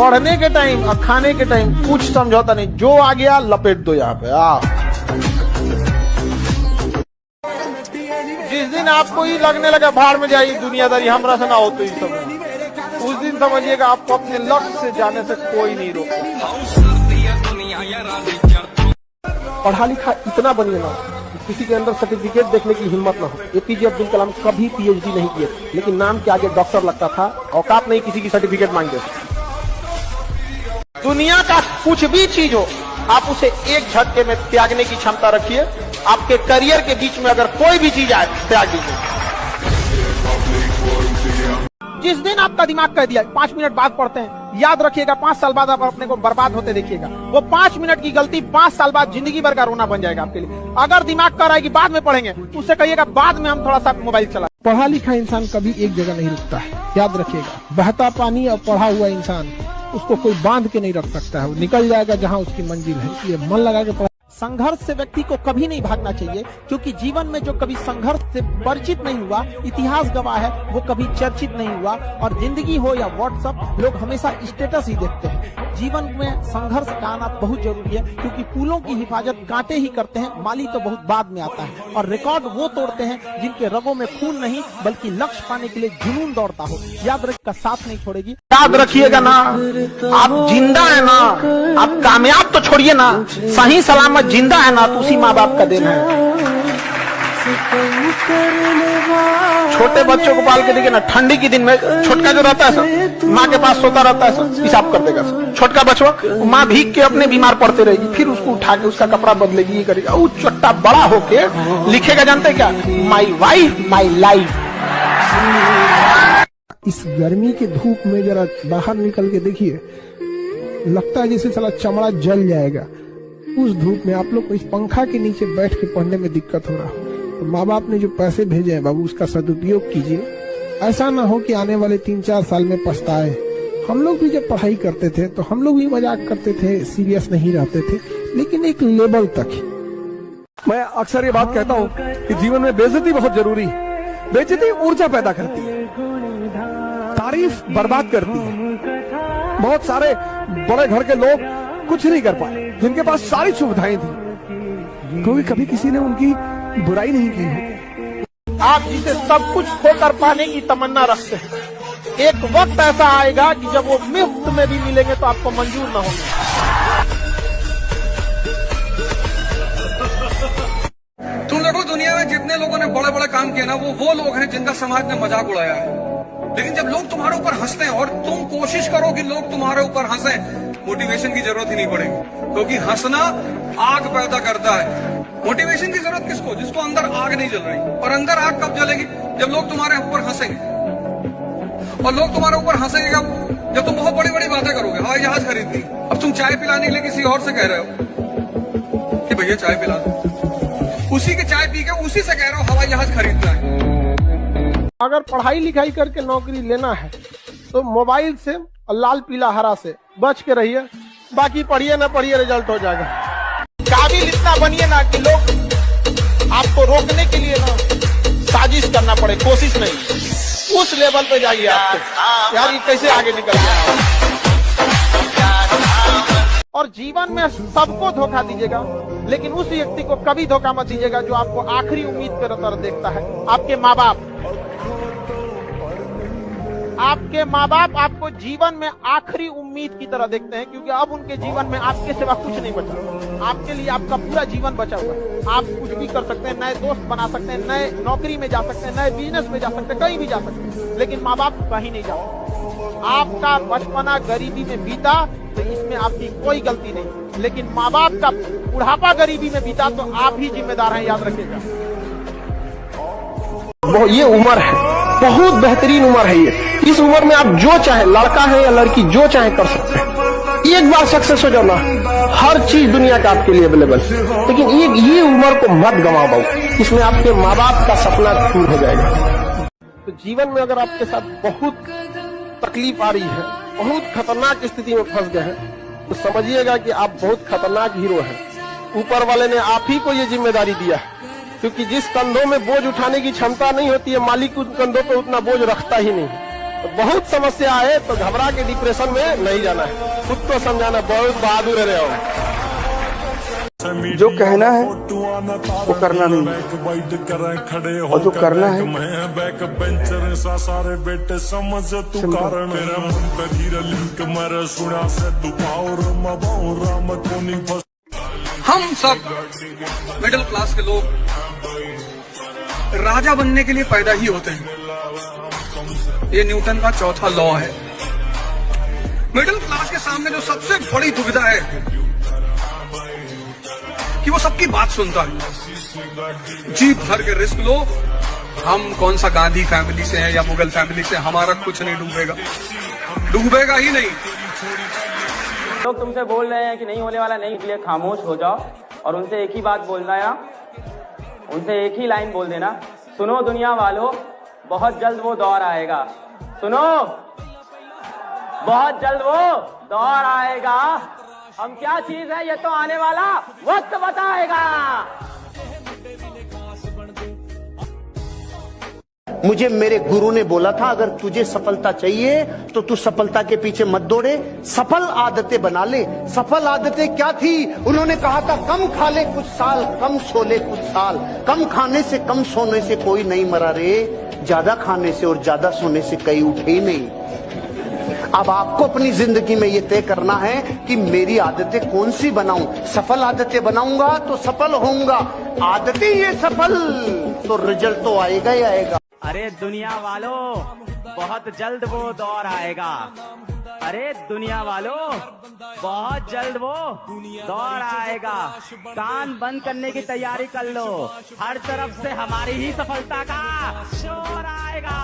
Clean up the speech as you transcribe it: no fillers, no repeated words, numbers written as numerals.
पढ़ने के टाइम और खाने के टाइम कुछ समझौता नहीं, जो आ गया लपेट दो यहाँ पे। जिस दिन आपको ही लगने लगा भाड़ में जाइए दुनियादारी हमरा से ना हो तो ही सब, उस दिन समझिएगा आपको अपने लक्ष्य से जाने से कोई नहीं रोकता। पढ़ा लिखा इतना बनिए ना किसी के अंदर सर्टिफिकेट देखने की हिम्मत ना हो। एपीजे अब्दुल कलाम कभी पीएचडी नहीं किए, लेकिन नाम के आगे डॉक्टर लगता था। औकात नहीं किसी की सर्टिफिकेट मांगते। दुनिया का कुछ भी चीज हो, आप उसे एक झटके में त्यागने की क्षमता रखिए। आपके करियर के बीच में अगर कोई भी चीज आए, त्याग दीजिए। जिस दिन आपका दिमाग कह दिया 5 मिनट बाद पढ़ते हैं, याद रखिएगा 5 साल बाद आप अपने को बर्बाद होते देखिएगा। वो 5 मिनट की गलती 5 साल बाद जिंदगी भर का रोना बन जाएगा आपके लिए। अगर दिमाग कह रहा है कि बाद में पढ़ेंगे, उससे कहिएगा बाद में हम थोड़ा सा मोबाइल चला। पढ़ा लिखा इंसान कभी एक जगह नहीं रुकता है, याद रखिएगा। बहता पानी और पढ़ा हुआ इंसान, उसको कोई बांध के नहीं रख सकता है, वो निकल जाएगा जहाँ उसकी मंजिल है। इसलिए मन लगा के संघर्ष से व्यक्ति को कभी नहीं भागना चाहिए, क्योंकि जीवन में जो कभी संघर्ष से परिचित नहीं हुआ, इतिहास गवाह है, वो कभी चर्चित नहीं हुआ। और जिंदगी हो या व्हाट्सएप, लोग हमेशा स्टेटस ही देखते हैं। जीवन में संघर्ष का आना बहुत जरूरी है, क्योंकि फूलों की हिफाजत कांटे ही करते हैं, माली तो बहुत बाद में आता है। और रिकॉर्ड वो तोड़ते हैं जिनके रगों में खून नहीं, बल्कि लक्ष्य पाने के लिए जुनून दौड़ता हो। याद रखिएगा, साथ नहीं छोड़ेगी। याद रखिएगा ना, आप जिंदा है ना, आप कामयाब तो छोड़िए ना, सही सलामत जिंदा है ना, तो उसी माँ बाप का देन है। छोटे बच्चों को पाल के देखिए ना, ठंडी के दिन में छोटका जो रहता है सर, माँ के पास सोता रहता है सर, पिशाब कर देगा सर। छोटका बच्चा, माँ भीग के अपने बीमार पड़ते रहेगी, फिर उसको उठा के उसका कपड़ा बदलेगी, ये करेगी। वो छोटा बड़ा होके लिखेगा, जानते क्या, माई वाइफ माई लाइफ। इस गर्मी के धूप में जरा बाहर निकल के देखिए, लगता है जैसे साला चमड़ा जल जाएगा। उस धूप में आप लोग को इस पंखा के नीचे बैठ के पढ़ने में दिक्कत हो रहा हो, तो माँ बाप ने जो पैसे भेजे हैं बाबू, उसका सदुपयोग कीजिए। ऐसा ना हो कि आने वाले 3-4 साल में पछताए। हम लोग भी जब पढ़ाई करते थे तो हम लोग भी मजाक करते थे, सीरियस नहीं रहते थे, लेकिन एक लेवल तक। मैं अक्सर ये बात कहता हूँ कि जीवन में बेइज्जती बहुत जरूरी है। बेइज्जती ऊर्जा पैदा करती है, तारीफ बर्बाद करती है। बहुत सारे बड़े घर के लोग कुछ नहीं कर पाए, जिनके पास सारी सुविधाएं थी, क्योंकि कभी किसी ने उनकी बुराई नहीं की है। आप जिसे सब कुछ खोकर पाने की तमन्ना रखते हैं, एक वक्त ऐसा आएगा कि जब वो मुफ्त में भी मिलेंगे तो आपको मंजूर न होंगे। तुम लोगों, दुनिया में जितने लोगों ने बड़े बड़े काम किए ना, वो लोग हैं जिनका समाज ने मजाक उड़ाया है। लेकिन जब लोग तुम्हारे ऊपर हंसते हैं और तुम कोशिश करो कि लोग तुम्हारे ऊपर हंसे, मोटिवेशन की जरूरत ही नहीं पड़ेगी, क्योंकि हंसना आग पैदा करता है। मोटिवेशन की जरूरत किसको? जिसको अंदर आग नहीं जल रही। और अंदर आग कब जलेगी? जब लोग तुम्हारे ऊपर हंसेंगे। और लोग तुम्हारे ऊपर हंसेंगे कब? जब तुम बहुत बड़ी बड़ी बातें करोगे। हवाई जहाज खरीद ली, अब तुम चाय पिलाने के लिए किसी और से कह रहे हो कि भैया चाय पिला दो, उसी की चाय पी के उसी से कह रहे हो हवाई जहाज खरीदना है। अगर पढ़ाई लिखाई करके नौकरी लेना है तो मोबाइल से और लाल पीला हरा से बच के रहिए। बाकी पढ़िए ना पढ़िए, रिजल्ट हो जाएगा। काबिल इतना बनिए ना कि लोग आपको रोकने के लिए ना साजिश करना पड़े, कोशिश नहीं। उस लेवल पे जाइए आपको, यार ये कैसे आगे निकल गया। और जीवन में सबको धोखा दीजिएगा, लेकिन उस व्यक्ति को कभी धोखा मत दीजिएगा जो आपको आखिरी उम्मीद की तरह देखता है। आपके माँ बाप, आपके माँ बाप आपको जीवन में आखिरी उम्मीद की तरह देखते हैं, क्योंकि अब उनके जीवन में आपके सिवा कुछ नहीं बचा। आपके लिए आपका पूरा जीवन बचा हुआ है। आप कुछ भी कर सकते हैं, नए दोस्त बना सकते हैं, नए नौकरी में जा सकते हैं, नए बिजनेस में जा सकते हैं, कहीं भी जा सकते हैं, लेकिन माँ बाप कहीं नहीं जा सकते। आपका बचपना गरीबी में बीता तो इसमें आपकी कोई गलती नहीं, लेकिन माँ बाप का बुढ़ापा गरीबी में बीता तो आप ही जिम्मेदार हैं, याद रखिएगा। वो ये उम्र है, बहुत बेहतरीन उम्र है ये। इस उम्र में आप जो चाहे, लड़का है या लड़की, जो चाहे कर सकते हैं। एक बार सक्सेस हो जाओ ना, हर चीज दुनिया का आपके लिए अवेलेबल। लेकिन ये उम्र को मत गंवा पाओ, इसमें आपके माँ बाप का सपना पूरा हो जाएगा। तो जीवन में अगर आपके साथ बहुत तकलीफ आ रही है, बहुत खतरनाक स्थिति में फंस गए हैं, तो समझिएगा कि आप बहुत खतरनाक हीरो हैं। ऊपर वाले ने आप ही को ये जिम्मेदारी दिया है, क्योंकि जिस कंधों में बोझ उठाने की क्षमता नहीं होती है, मालिक उन कंधों पर उतना बोझ रखता ही नहीं। बहुत समस्या है, तो घबरा के डिप्रेशन में नहीं जाना है, खुद को समझाना। बहुत बहादुर रहे हो। जो कहना है वो करना नहीं, और जो करना है सारे बेटे समझ तू कारण मेरा मन का हीरा लिंक मेरा सुना से तू पावर राम को नहीं फंस। हम सब मिडिल क्लास के लोग राजा बनने के लिए पैदा ही होते हैं। ये न्यूटन का चौथा लॉ है। मिडिल क्लास के सामने जो सबसे बड़ी दुविधा है कि वो सबकी बात सुनता है। जी भर के रिस्क लो, हम कौन सा गांधी फैमिली से हैं या मुगल फैमिली से, हमारा कुछ नहीं डूबेगा, डूबेगा ही नहीं। लोग तुमसे बोल रहे हैं कि नहीं होने वाला, नहीं, इसलिए खामोश हो जाओ और उनसे एक ही बात बोलना है, उनसे एक ही लाइन बोल देना, सुनो दुनिया वालों, बहुत जल्द वो दौर आएगा। सुनो, बहुत जल्द वो दौर आएगा। हम क्या चीज है ये तो आने वाला वक्त बताएगा। मुझे मेरे गुरु ने बोला था, अगर तुझे सफलता चाहिए तो तू सफलता के पीछे मत दौड़े, सफल आदतें बना ले। सफल आदतें क्या थी? उन्होंने कहा था, कम खा ले कुछ साल, कम सो ले कुछ साल। कम खाने से कम सोने से कोई नहीं मरा रे, ज्यादा खाने से और ज्यादा सोने से कई उठे ही नहीं। अब आपको अपनी जिंदगी में ये तय करना है कि मेरी आदतें कौन सी बनाऊं। सफल आदतें बनाऊंगा तो सफल होऊंगा, आदतें ये सफल, तो रिजल्ट तो आएगा ही आएगा। अरे दुनिया वालों, बहुत जल्द वो दौर आएगा। अरे दुनिया वालों, बहुत जल्द वो दौर आएगा। कान बंद करने की तैयारी कर लो, हर तरफ से हमारी ही सफलता का शोर आएगा।